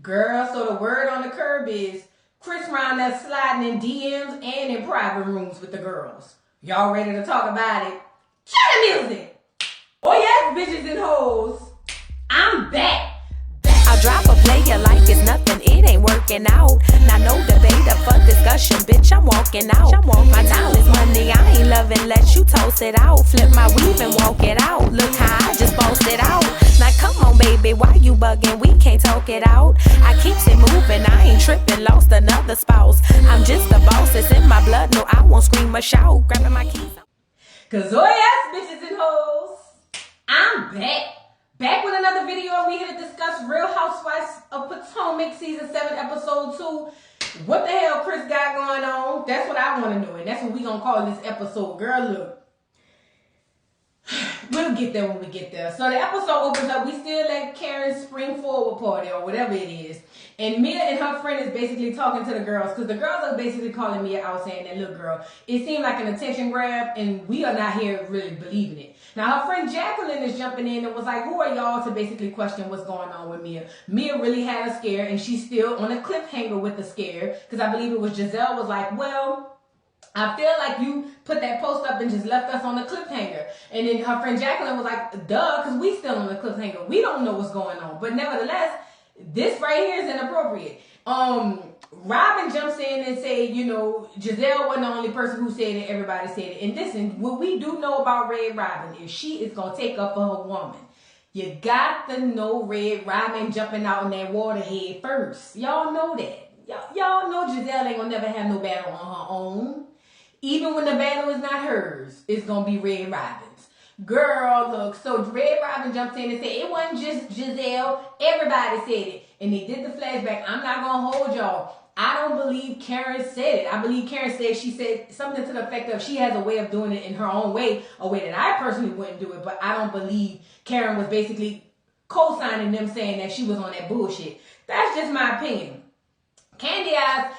Girl, so the word on the curb is Chris round there sliding in DMs and in private rooms with the girls. Y'all ready to talk about it? Cue the music! Oh yes, bitches and hoes. I'm back. I drop a player like it's nothing, it ain't working out. Now no debate or for discussion, bitch, I'm walking out. My time is money, I ain't loving, let you toss it out. Flip my weave and walk it out. Look how I just bossed it out. Now come on, baby, why you bugging? We can't talk it out. I keeps it moving, I ain't tripping, lost another spouse. I'm just a boss, it's in my blood, no, I won't scream or shout. Grabbing my keys. Cause oh yes, bitches and hoes, I'm back. Back with another video. We here to discuss Real Housewives of Potomac Season 7 Episode 2. What the hell Chris got going on? That's what I want to know. And that's what we going to call this episode. Girl, look. We'll get there when we get there. So the episode opens up. We still at Karen's spring forward party or whatever it is. And Mia and her friend is basically talking to the girls. Because the girls are basically calling Mia out saying that, look girl, it seemed like an attention grab. And we are not here really believing it. Now, her friend Jacqueline is jumping in and was like, who are y'all to basically question what's going on with Mia? Mia really had a scare, and she's still on a cliffhanger with the scare. Because I believe it was Giselle was like, well, I feel like you put that post up and just left us on the cliffhanger. And then her friend Jacqueline was like, duh, because we still on the cliffhanger. We don't know what's going on. But nevertheless, this right here is inappropriate. Robin jumps in and say, you know, Giselle wasn't the only person who said it. Everybody said it. And listen, what we do know about Red Robin is she is going to take up for her woman. You got to know Red Robin jumping out in that water head first. Y'all know that. Y'all know Giselle ain't going to never have no battle on her own. Even when the battle is not hers, it's going to be Red Robin's. Girl, look, so Red Robin jumped in and said, it wasn't just Giselle. Everybody said it. And they did the flashback. I'm not going to hold y'all. I don't believe Karen said it. I believe Karen said she said something to the effect of she has a way of doing it in her own way, a way that I personally wouldn't do it. But I don't believe Karen was basically co-signing them saying that she was on that bullshit. That's just my opinion. Candy Eyes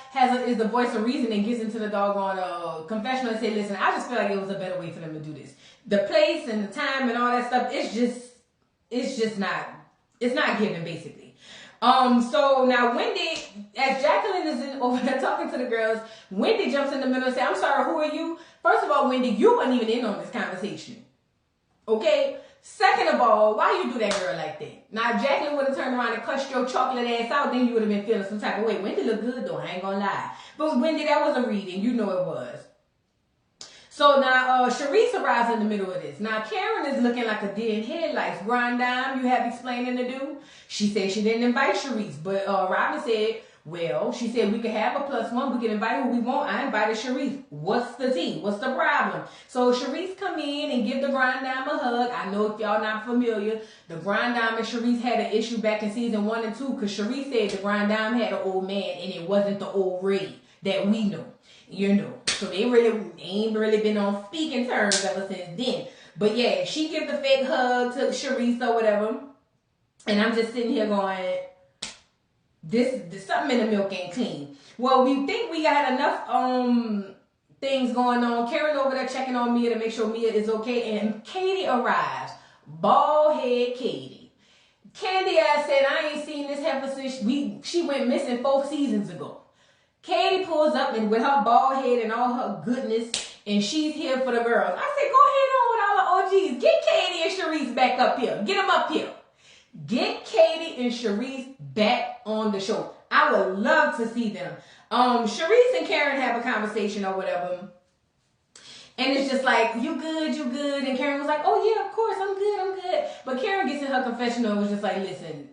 is the voice of reason and gets into the doggone confessional and say, listen, I just feel like it was a better way for them to do this. The place and the time and all that stuff, it's not given basically. So now Wendy, as Jacqueline is over there talking to the girls, Wendy jumps in the middle and says, I'm sorry, who are you? First of all, Wendy, you weren't even in on this conversation. Okay? Second of all, why you do that girl like that? Now, if Jacqueline would have turned around and cussed your chocolate ass out, then you would have been feeling some type of way. Wendy look good though, I ain't gonna lie. But Wendy, that was a reading. You know it was. So now, Sharice arrives in the middle of this. Now, Karen is looking like a deer in headlights. Grind down, you have explaining to do. She said she didn't invite Sharice. But Robin said, well, she said we could have a +1. We can invite who we want. I invited Sharice. What's the tea? What's the problem? So Sharice come in and give the Grind Dime a hug. I know if y'all not familiar, the Grind Dime and Sharice had an issue back in season 1 and 2 because Sharice said the Grind Dime had an old man and it wasn't the old Ray that we know. You know. So they ain't really been on speaking terms ever since then. But yeah, she gives the fake hug to Sharice or whatever. And I'm just sitting here going, this something in the milk ain't clean. Well, we think we got enough things going on. Karen over there checking on Mia to make sure Mia is okay. And Katie arrives. Bald head Katie. Candy Ass said, I ain't seen this heifer since she went missing 4 seasons ago. Katie pulls up and with her bald head and all her goodness, and she's here for the girls. I said, go ahead on with all the OGs. Get Katie and Sharice back up here. Get them up here. Get Katie and Sharice back on the show. I would love to see them. Sharice and Karen have a conversation or whatever. And it's just like, you good. And Karen was like, oh yeah, of course, I'm good. But Karen gets in her confessional and was just like, listen,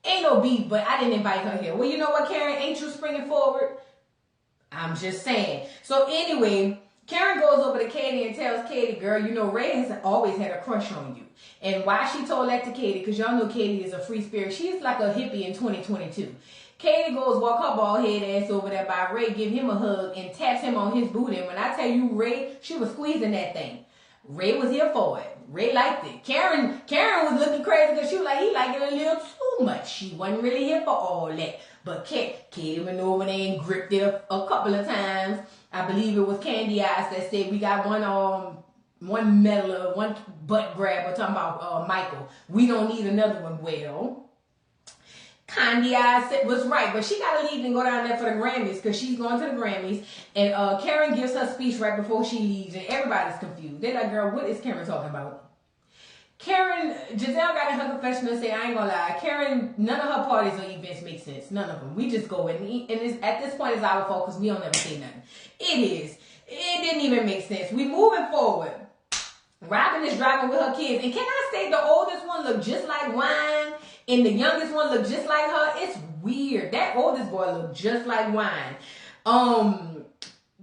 ain't no beef, but I didn't invite her here. Well, you know what, Karen? Ain't you springing forward? I'm just saying. So anyway, Karen goes over to Katie and tells Katie, girl, you know, Ray has always had a crush on you. And why she told that to Katie, because y'all know Katie is a free spirit. She's like a hippie in 2022. Katie goes walk her bald head ass over there by Ray, give him a hug, and taps him on his booty. And when I tell you Ray, she was squeezing that thing. Ray was here for it. Ray liked it. Karen was looking crazy because she was like, he liked it a little too much. She wasn't really here for all that. But Katie went over there and gripped it a couple of times. I believe it was Candy Eyes that said we got one meddler, one butt grabber talking about Michael. We don't need another one. Well, Kanye was right, but she gotta leave and go down there for the Grammys because she's going to the Grammys. And Karen gives her speech right before she leaves, and everybody's confused. They're like, "Girl, what is Karen talking about?" Giselle got in her confessional and said, "I ain't gonna lie, Karen, none of her parties or events make sense. None of them. We just go and eat, and at this point, it's our fault because we don't ever say nothing. It is. It didn't even make sense. We moving forward. Robin is driving with her kids, and can I say the oldest one looked just like Wine, and the youngest one looked just like her? It's weird. That oldest boy looked just like Wine.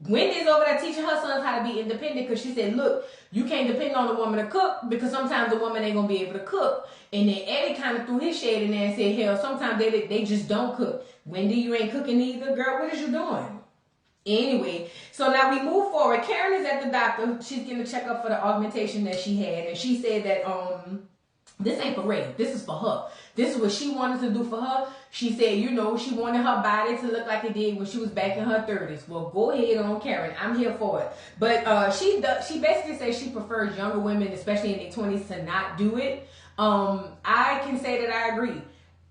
Wendy's over there teaching her sons how to be independent because she said, look, you can't depend on a woman to cook because sometimes the woman ain't going to be able to cook. And then Eddie kind of threw his shade in there and said, hell, sometimes they just don't cook. Wendy, you ain't cooking either. Girl, what is you doing? Anyway, so now we move forward. Karen is at the doctor. She's getting a checkup for the augmentation that she had. And she said that this ain't for Ray. This is for her. This is what she wanted to do for her. She said, you know, she wanted her body to look like it did when she was back in her 30s. Well, go ahead on, Karen. I'm here for it. But she basically says she prefers younger women, especially in their 20s, to not do it. I can say that I agree.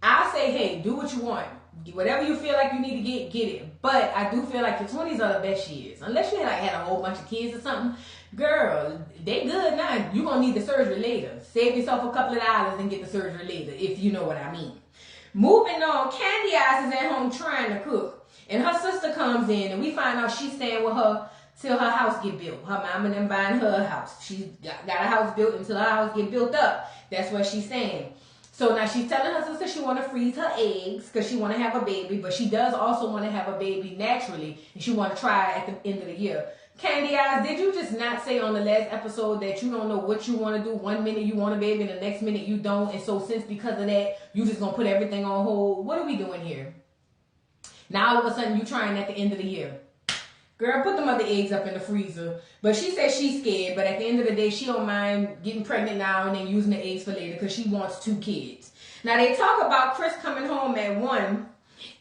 I say, hey, do what you want. Whatever you feel like you need to get it. But I do feel like your 20s are the best years. Unless you had a whole bunch of kids or something. Girl, they good now. You're going to need the surgery later. Save yourself a couple of dollars and get the surgery later, if you know what I mean. Moving on, Candy Eyes is at home trying to cook. And her sister comes in and we find out she's staying with her till her house get built. Her mom and them buying her a house. She got a house built until her house get built up. That's what she's saying. So now she's telling her sister she want to freeze her eggs because she want to have a baby, but she does also want to have a baby naturally, and she want to try at the end of the year. Candy Eyes, did you just not say on the last episode that you don't know what you want to do? 1 minute you want a baby and the next minute you don't, and so since because of that, you just going to put everything on hold? What are we doing here? Now all of a sudden you trying at the end of the year. Girl, put them other eggs up in the freezer. But she says she's scared, but at the end of the day, she don't mind getting pregnant now and then using the eggs for later because she wants 2 kids. Now, they talk about Chris coming home at 1,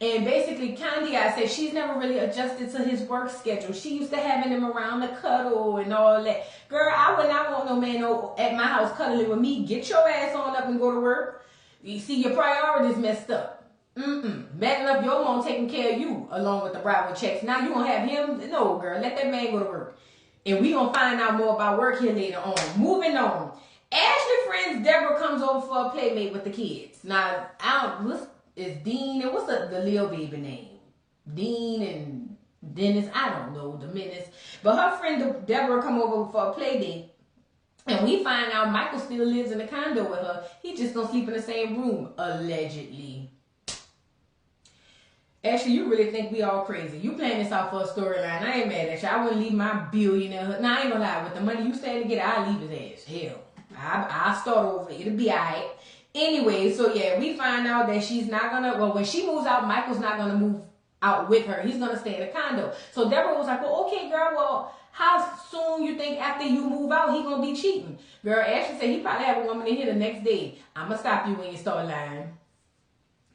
and basically, Candy, I said she's never really adjusted to his work schedule. She used to having him around to cuddle and all that. Girl, I would not want no man at my house cuddling with me. Get your ass on up and go to work. You see, your priorities messed up. Bad enough your mom taking care of you along with the Bravo checks. Now you gonna have him? No, girl, let that man go to work. And we gonna find out more about work here later on. Moving on. Ashley friends Deborah comes over for a playmate with the kids. Now, what is Dean and what's the little baby name? Dean and Dennis, I don't know, the minutes. But her friend Deborah come over for a play date. And we find out Michael still lives in the condo with her. He just don't sleep in the same room, allegedly. Ashley, you really think we all crazy. You playing this out for a storyline. I ain't mad at you. I wouldn't leave my billionaire. Now, I ain't gonna lie. With the money you stand to get, I'll leave his ass. Hell, I'll start over. It'll be all right. Anyway, so yeah, we find out that she's not gonna, well, when she moves out, Michael's not gonna move out with her. He's gonna stay in the condo. So Deborah was like, well, okay, girl, well, how soon you think after you move out he gonna be cheating? Girl, Ashley said he probably have a woman in here the next day. I'm gonna stop you when you start lying.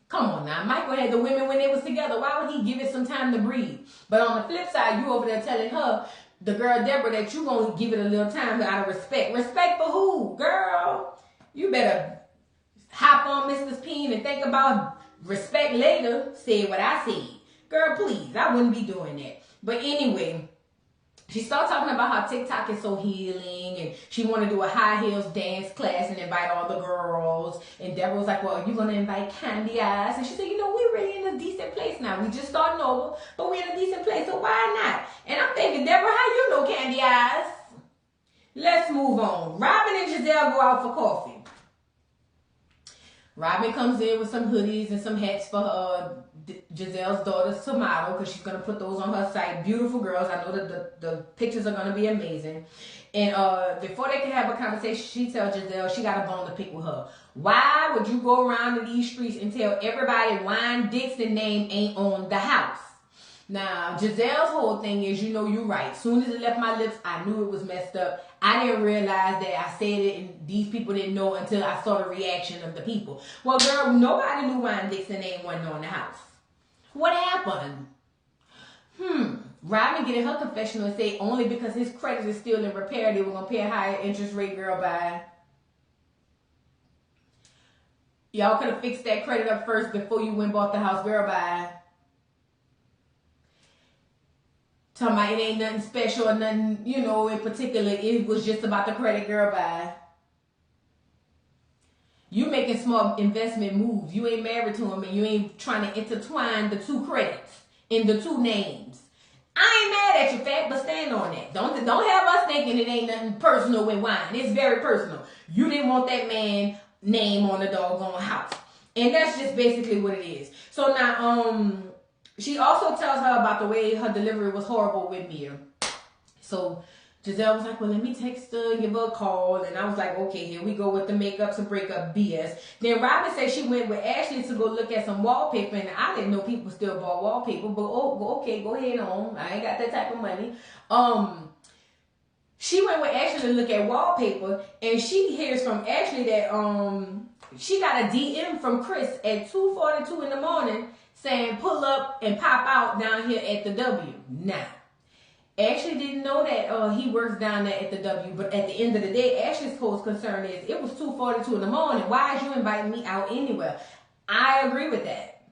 Come on now. Michael had the women when they was together. Why would he give it some time to breathe? But on the flip side, you over there telling her, the girl Deborah, that you gonna give it a little time out of respect. Respect for who? Girl, you better hop on Mrs. Peen and think about respect later. Say what I said. Girl, please. I wouldn't be doing that. But anyway, she started talking about how TikTok is so healing and she want to do a high heels dance class and invite all the girls. And Deborah was like, well, are you going to invite Candy Eyes? And she said, you know, we're really in a decent place now. We just starting over, but we're in a decent place, so why not? And I'm thinking, Deborah, how you know Candy Eyes? Let's move on. Robin and Giselle go out for coffee. Robin comes in with some hoodies and some hats for her, Giselle's daughter's Tomato, because she's going to put those on her site. Beautiful girls. I know that the pictures are going to be amazing. And before they can have a conversation, she tells Giselle she got a bone to pick with her. Why would you go around in these streets and tell everybody Wine Dixon name ain't on the house? Now, Giselle's whole thing is, you know, you're right. As soon as it left my lips, I knew it was messed up. I didn't realize that I said it and these people didn't know until I saw the reaction of the people. Well, girl, nobody knew Wine Dixon name wasn't on the house. What happened? Robin get in her confessional and say only because his credit is still in repair, they were going to pay a higher interest rate, girl, by. Y'all could have fixed that credit up first before you went and bought the house. Girl, bye. Talking about it ain't nothing special or nothing, you know, in particular. It was just about the credit. Girl, bye. You making small investment moves. You ain't married to him and you ain't trying to intertwine the two credits in the two names. I ain't mad at you, Fat, but stand on that. Don't have us thinking it ain't nothing personal with wine. It's very personal. You didn't want that man name on the doggone house. And that's just basically what it is. So now, she also tells her about the way her delivery was horrible with Mia. So Giselle was like, well, let me text her, give her a call. And I was like, okay, here we go with the makeups and breakup BS. Then Robin said she went with Ashley to go look at some wallpaper. And I didn't know people still bought wallpaper. But okay, go ahead on. I ain't got that type of money. She went with Ashley to look at wallpaper. And she hears from Ashley that she got a DM from Chris at 2:42 in the morning saying pull up and pop out down here at the W. Now, Ashley didn't know that he works down there at the W, but at the end of the day, Ashley's whole concern is it was 2:42 in the morning. Why is you inviting me out anywhere? I agree with that.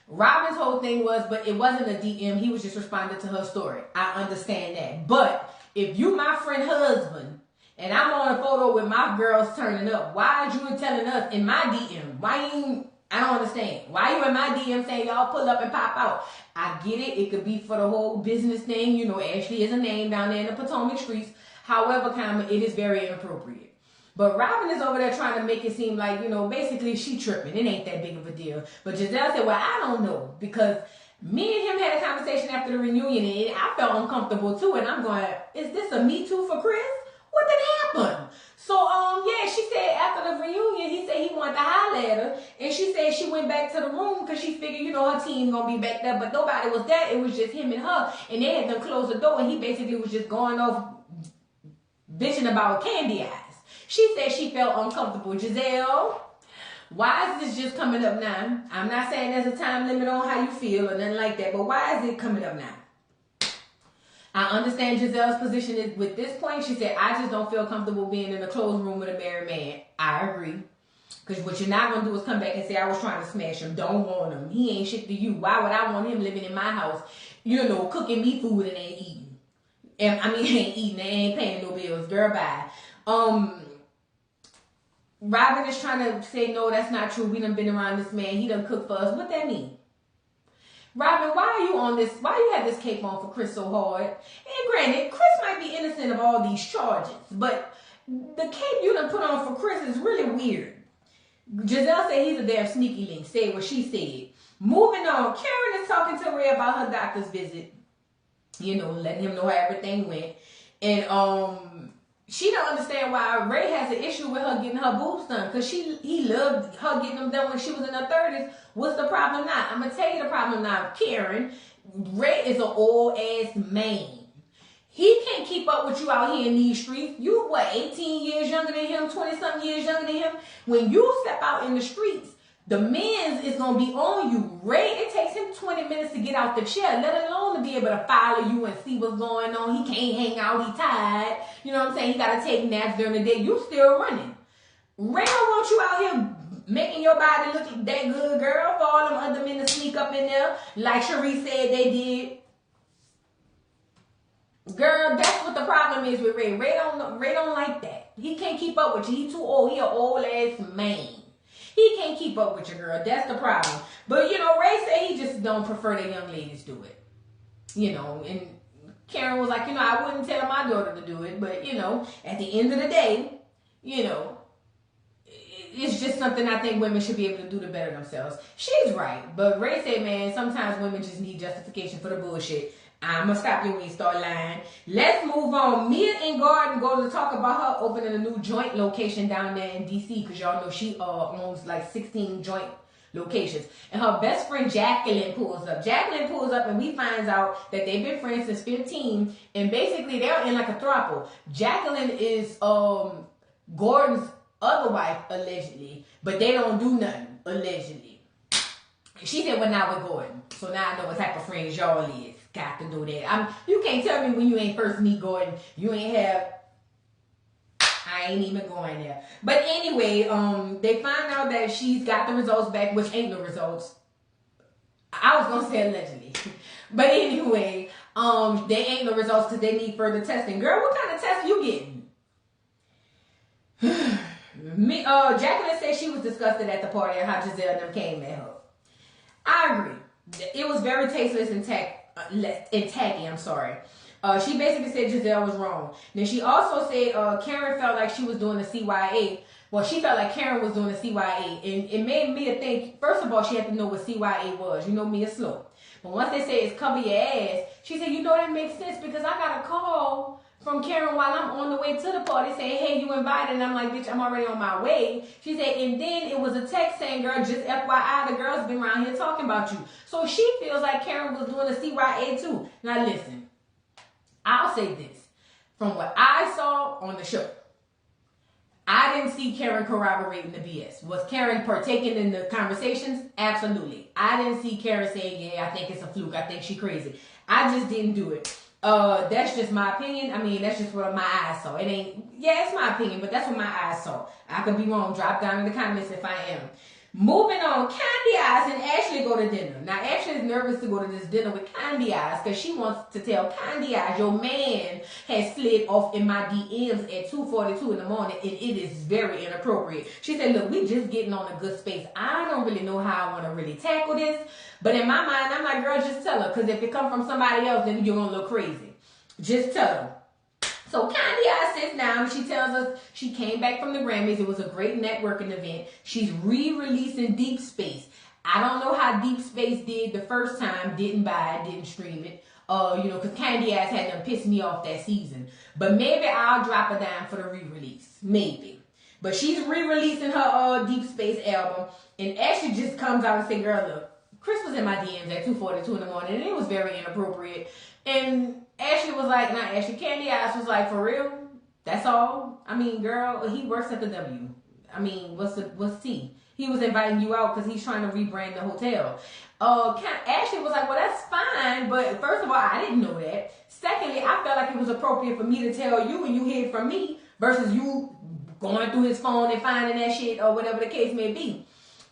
Robin's whole thing was, but it wasn't a DM. He was just responding to her story. I understand that. But if you my friend husband and I'm on a photo with my girls turning up, why are you telling us in my DM? Why you? I don't understand. Why you in my DM saying y'all pull up and pop out? I get it. It could be for the whole business thing. You know, Ashley is a name down there in the Potomac streets. However, it is very inappropriate. But Robin is over there trying to make it seem like, you know, basically she tripping. It ain't that big of a deal. But Giselle said, well, I don't know. Because me and him had a conversation after the reunion and I felt uncomfortable too. And I'm going, is this a me too for Chris? What did happen? So, yeah, she said after the reunion, he said he wanted to holler at her. And she said she went back to the room because she figured, you know, her team going to be back there. But nobody was there. It was just him and her. And they had them close the door. And he basically was just going off bitching about candy eyes. She said she felt uncomfortable. Giselle, why is this just coming up now? I'm not saying there's a time limit on how you feel or nothing like that. But why is it coming up now? I understand Giselle's position is with this point. She said, I just don't feel comfortable being in a closed room with a married man. I agree. Because what you're not going to do is come back and say, I was trying to smash him. Don't want him. He ain't shit to you. Why would I want him living in my house, you know, cooking me food and ain't eating? And, ain't eating and ain't paying no bills. Girl, bye. Robin is trying to say, no, that's not true. We done been around this man. He done cooked for us. What that mean? Robin, why are you on this? Why you have this cape on for Chris so hard? And granted, Chris might be innocent of all these charges, but the cape you done put on for Chris is really weird. Giselle said he's a damn sneaky link. Said what she said. Moving on, Karen is talking to Ray about her doctor's visit. You know, letting him know how everything went. And she don't understand why Ray has an issue with her getting her boobs done. Because he loved her getting them done when she was in her 30s. What's the problem now? I'm going to tell you the problem now, Karen. Ray is an old-ass man. He can't keep up with you out here in these streets. You, 18 years younger than him, 20-something years younger than him? When you step out in the streets, the men's is going to be on you. Ray, it takes him 20 minutes to get out the chair, let alone to be able to follow you and see what's going on. He can't hang out. He tired. You know what I'm saying? He got to take naps during the day. You still running. Ray don't want you out here making your body look that good, girl, for all them other men to sneak up in there like Cherie said they did. Girl, that's what the problem is with Ray. Ray don't like that. He can't keep up with you. He too old. He an old-ass man. He can't keep up with your girl. That's the problem. But, you know, Ray said he just don't prefer that young ladies do it. You know, and Karen was like, you know, I wouldn't tell my daughter to do it. But, you know, at the end of the day, you know, it's just something I think women should be able to do to better themselves. She's right. But Ray said, man, sometimes women just need justification for the bullshit. I'm going to stop you when you start lying. Let's move on. Mia and Gordon go to talk about her opening a new joint location down there in D.C. because y'all know she owns like 16 joint locations. And her best friend Jacqueline pulls up. Jacqueline pulls up and we find out that they've been friends since 15. And basically they're in like a throuple. Jacqueline is Gordon's other wife, allegedly. But they don't do nothing, allegedly. She said, well, now we're Gordon. So now I know what type of friends y'all is. Got to do that. You can't tell me when you ain't first meet Gordon, you ain't have, I ain't even going there. But anyway, they find out that she's got the results back, which ain't the results. I was gonna say allegedly. But anyway, they ain't no results because they need further testing. Girl, what kind of test you getting? Jacqueline said she was disgusted at the party and how Giselle and them came at her. I agree. It was very tasteless and tacky. I'm sorry. She basically said Giselle was wrong. Then she also said Karen felt like she was doing the CYA. Well, she felt like Karen was doing the CYA. And it made Mia think, first of all, she had to know what CYA was. You know, Mia's slow. But once they say it's cover your ass, she said, you know, that makes sense because I got a call from Karen while I'm on the way to the party saying, hey, you invited. And I'm like, bitch, I'm already on my way. She said, and then it was a text saying, girl, just FYI, the girl's been around here talking about you. So she feels like Karen was doing a CYA too. Now listen, I'll say this. From what I saw on the show, I didn't see Karen corroborating the BS. Was Karen partaking in the conversations? Absolutely. I didn't see Karen saying, yeah, I think it's a fluke. I think she crazy. I just didn't do it. That's just my opinion. I mean, that's just what my eyes saw. It ain't, yeah, it's my opinion, but that's what my eyes saw. I could be wrong. Drop down in the comments if I am. Moving on, Candy Eyes and Ashley go to dinner. Now, Ashley is nervous to go to this dinner with Candy Eyes because she wants to tell Candy Eyes, your man has slid off in my DMs at 2:42 in the morning, and it is very inappropriate. She said, look, we just getting on a good space. I don't really know how I want to really tackle this, but in my mind, I'm like, girl, just tell her, because if it comes from somebody else, then you're going to look crazy. Just tell her. So Candy Eyes sits down. She tells us she came back from the Grammys. It was a great networking event. She's re-releasing Deep Space. I don't know how Deep Space did the first time. Didn't buy it. Didn't stream it. Because Candy Eyes had them piss me off that season. But maybe I'll drop a dime for the re-release. Maybe. But she's re-releasing her Deep Space album. And Ashley just comes out and says, girl, look, Chris was in my DMs at 2:42 in the morning. And it was very inappropriate. And Ashley was like, not Ashley, Candy Eyes was like, for real? That's all? I mean, girl, he works at the W. I mean, what's T? He was inviting you out because he's trying to rebrand the hotel. Ashley was like, well, that's fine, but first of all, I didn't know that. Secondly, I felt like it was appropriate for me to tell you and you hear it from me versus you going through his phone and finding that shit or whatever the case may be.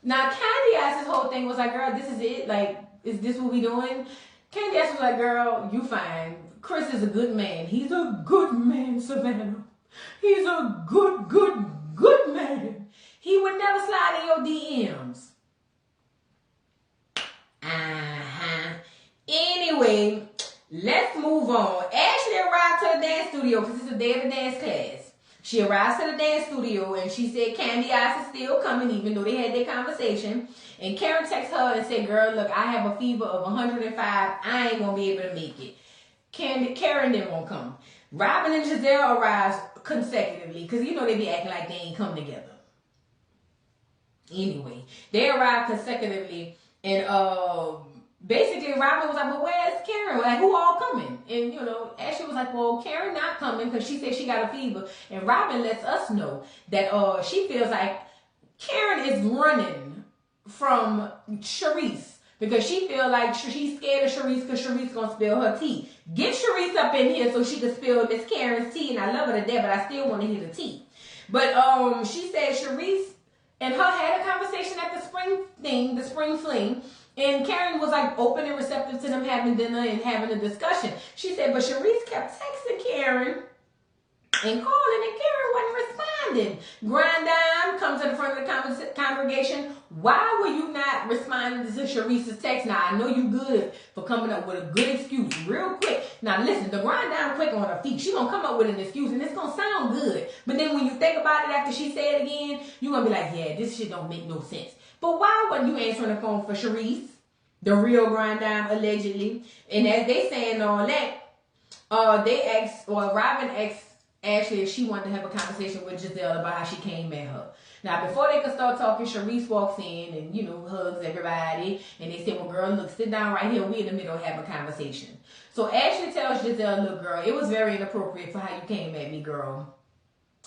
Now, Candy Eyes' whole thing was like, girl, this is it? Like, is this what we doing? Candy Eyes was like, girl, you fine. Chris is a good man. He's a good man, Savannah. He's a good man. He would never slide in your DMs. Anyway, let's move on. Ashley arrived to the dance studio because it's a day of the dance class. She arrives to the dance studio and she said Candy Eyes is still coming even though they had their conversation. And Karen texts her and said, girl, look, I have a fever of 105. I ain't going to be able to make it. Karen didn't want to come. Robin and Giselle arrives consecutively because, you know, they be acting like they ain't come together. Anyway, they arrived consecutively and basically Robin was like, well, where's Karen? Like, who all coming? And, you know, Ashley was like, well, Karen not coming because she said she got a fever. And Robin lets us know that she feels like Karen is running from Sharice because she feel like she's scared of Sharice because Sharice gonna spill her tea. Get Sharice up in here so she can spill Miss Karen's tea, and I love her to death, but I still want to hear the tea. But she said Sharice and her had a conversation at the spring fling, and Karen was like open and receptive to them having dinner and having a discussion. She said, but Sharice kept texting Karen and calling, and Karen wasn't responding. Grand Dime comes to the front of the congregation. Why were you not responding to Sharice's text? Now, I know you good for coming up with a good excuse real quick. Now, listen, the Grand Dime quick on her feet. She gonna come up with an excuse, and it's gonna sound good. But then when you think about it after she said it again, you gonna be like, yeah, this shit don't make no sense. But why wasn't you answering the phone for Sharice, the real Grand Dime, allegedly? And as they saying all that, they asked, or Robin asked Ashley if she wanted to have a conversation with Giselle about how she came at her. Now, before they could start talking, Sharice walks in and, you know, hugs everybody. And they say, well, girl, look, sit down right here. We in the middle of having a conversation. So Ashley tells Giselle, look, girl, it was very inappropriate for how you came at me, girl.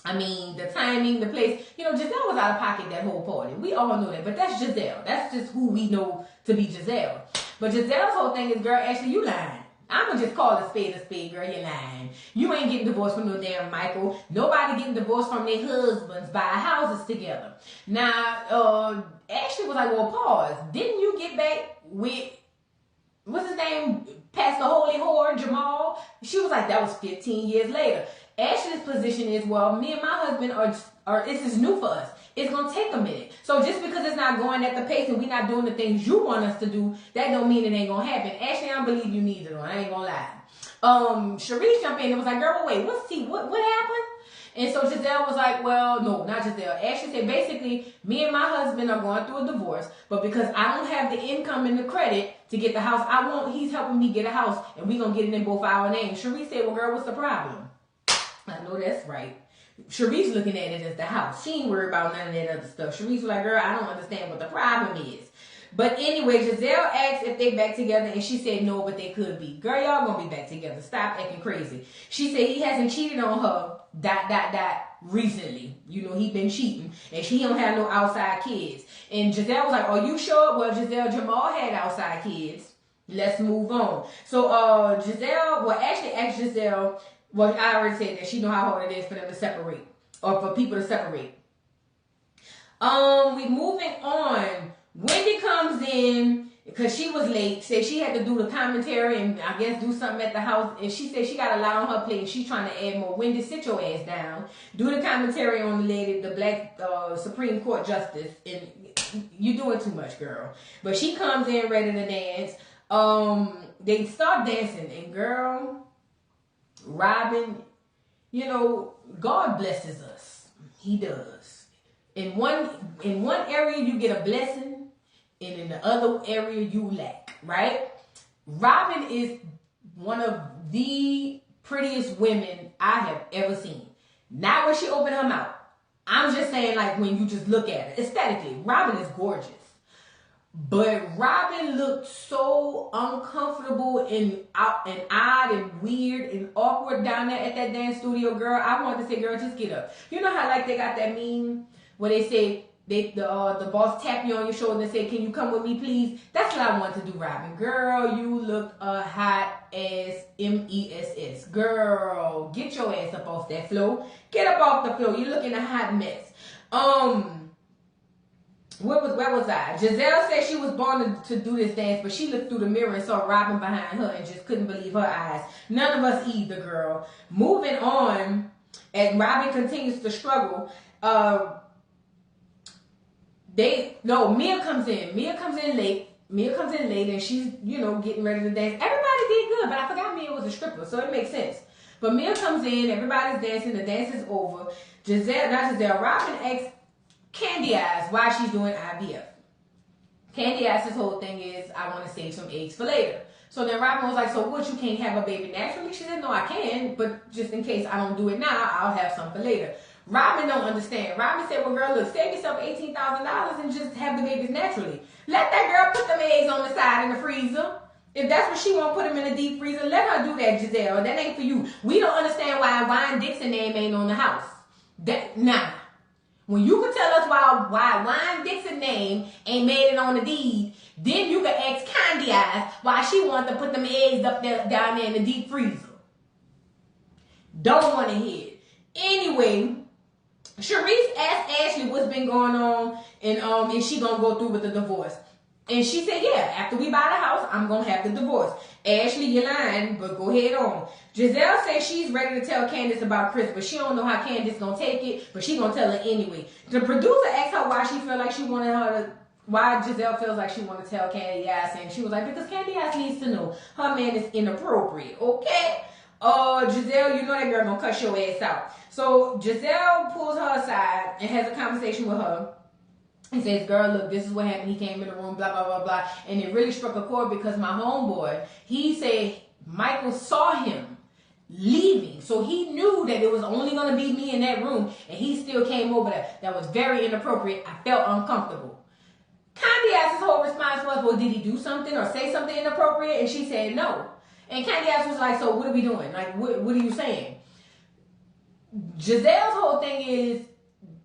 I mean, the timing, the place. You know, Giselle was out of pocket that whole party. We all know that. But that's Giselle. That's just who we know to be Giselle. But Giselle's whole thing is, girl, Ashley, you lying. I'ma just call a spade, girl. You're lying. You ain't getting divorced from no damn Michael. Nobody getting divorced from their husbands buying houses together. Now, Ashley was like, well, pause. Didn't you get back with, what's his name? Pastor Holy Whore, Jamal? She was like, that was 15 years later. Ashley's position is, well, me and my husband are this is new for us. It's going to take a minute. So just because it's not going at the pace and we're not doing the things you want us to do, that don't mean it ain't going to happen. Ashley, I don't believe you neither, though. I ain't going to lie. Sharice jumped in and was like, girl, wait, what happened? And so Giselle was like, well, no, not Giselle. Ashley said, basically, me and my husband are going through a divorce, but because I don't have the income and the credit to get the house, he's helping me get a house, and we're going to get it in both our names. Sharice said, well, girl, what's the problem? I know that's right. Sharice looking at it as the house. She ain't worried about none of that other stuff. Sharice was like, girl, I don't understand what the problem is. But anyway, Giselle asked if they back together, and she said no, but they could be. Girl, y'all gonna be back together. Stop acting crazy. She said he hasn't cheated on her, recently. You know, he been cheating, and she don't have no outside kids. And Giselle was like, are you sure? Well, Jamal had outside kids. Let's move on. So, Giselle asked Giselle, well, I already said that she know how hard it is for them to separate, or for people to separate. We moving on. Wendy comes in because she was late. Said she had to do the commentary and I guess do something at the house. And she said she got a lot on her plate and she's trying to add more. Wendy, sit your ass down. Do the commentary on the lady, the black Supreme Court justice. And you doing too much, girl. But she comes in ready to dance. They start dancing and girl, Robin, you know, God blesses us. He does. In one area you get a blessing, and in the other area you lack, right? Robin is one of the prettiest women I have ever seen. Not when she opened her mouth. I'm just saying, like, when you just look at it aesthetically, Robin is gorgeous. But Robin looked so uncomfortable and odd and weird and awkward down there at that dance studio, girl. I wanted to say, girl, just get up. You know how like they got that meme where they say the boss tap you on your shoulder and say, can you come with me, please? That's what I want to do, Robin. Girl, you look a hot ass mess. Girl, get your ass up off that floor. Get up off the floor. You're looking a hot mess. Where was I? Giselle said she was born to do this dance, but she looked through the mirror and saw Robin behind her and just couldn't believe her eyes. None of us either, girl. Moving on, and Robin continues to struggle. Mia comes in. Mia comes in late, and she's, you know, getting ready to dance. Everybody did good, but I forgot Mia was a stripper, so it makes sense. But Mia comes in, everybody's dancing, the dance is over. Robin asks Candy Eyes why she's doing IVF. Candy Eyes' whole thing is, I want to save some eggs for later. So then Robin was like, so what, you can't have a baby naturally? She said, no, I can, but just in case I don't do it now, I'll have some for later. Robin don't understand. Robin said, well, girl, look, save yourself $18,000 and just have the babies naturally. Let that girl put them eggs on the side in the freezer. If that's what she want, put them in the deep freezer, let her do that, Giselle. That ain't for you. We don't understand why Wine Dixon name ain't on the house. Nah. When you can tell us why Wine Dixon name ain't made it on the deed, then you can ask Candy Eyes why she want to put them eggs up there down there in the deep freezer. Don't want to hear it. Anyway, Sharice asked Ashley what's been going on and is she gonna go through with the divorce? And she said, yeah, after we buy the house, I'm gonna have the divorce. Ashley, you're lying, but go ahead on. Giselle says she's ready to tell Candace about Chris, but she don't know how Candace gonna take it, but she gonna tell her anyway. The producer asked her why she felt like she wanted her to, why Giselle feels like she want to tell Candy Ass, and she was like, because Candy Ass needs to know her man is inappropriate, okay? Giselle, you know that girl gonna cut your ass out. So Giselle pulls her aside and has a conversation with her. He says, girl, look, this is what happened. He came in the room, blah, blah, blah, blah. And it really struck a chord because my homeboy, he said Michael saw him leaving. So he knew that it was only going to be me in that room. And he still came over there. That was very inappropriate. I felt uncomfortable. Candy Ass's whole response was, well, did he do something or say something inappropriate? And she said no. And Candy Ass was like, so what are we doing? Like, what are you saying? Giselle's whole thing is,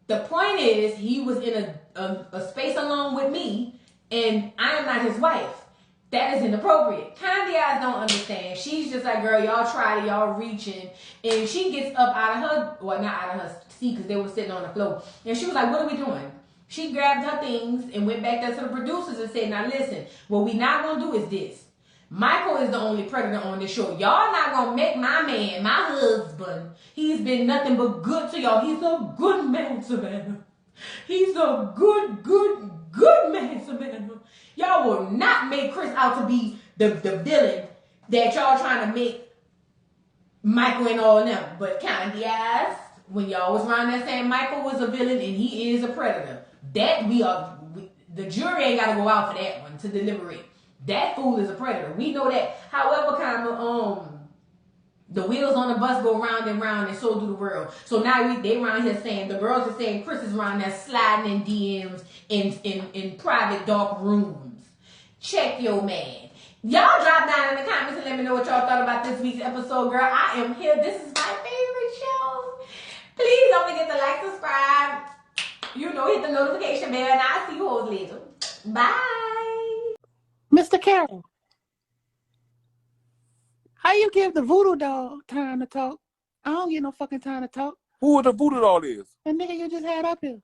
the point is, he was in a space alone with me, and I am not his wife. That is inappropriate. Candy eyes don't understand. She's just like, girl, y'all tried it, y'all reaching. And she gets up out of her, well, not out of her seat because they were sitting on the floor. And she was like, what are we doing? She grabbed her things and went back there to the producers and said, now listen, what we not going to do is this. Michael is the only predator on this show. Y'all not going to make my man, my husband, he's been nothing but good to y'all. He's a good man, Savannah. He's a good man, Savannah. Y'all will not make Chris out to be the villain that y'all trying to make Michael and all them. But Candy eyes, when y'all was around there saying Michael was a villain and he is a predator, that the jury ain't got to go out for that one to deliberate. That fool is a predator. We know that. However, kind of the wheels on the bus go round and round, and so do the world. So now they around here saying, the girls are saying Chris is around there sliding in DMs in private dark rooms. Check your man. Y'all drop down in the comments and let me know what y'all thought about this week's episode, girl. I am here. This is my favorite show. Please don't forget to like, subscribe, hit the notification bell, and I'll see you all later. Bye. Mr. Carroll, how you give the voodoo dog time to talk? I don't get no fucking time to talk. Who the voodoo doll is? The nigga you just had up here.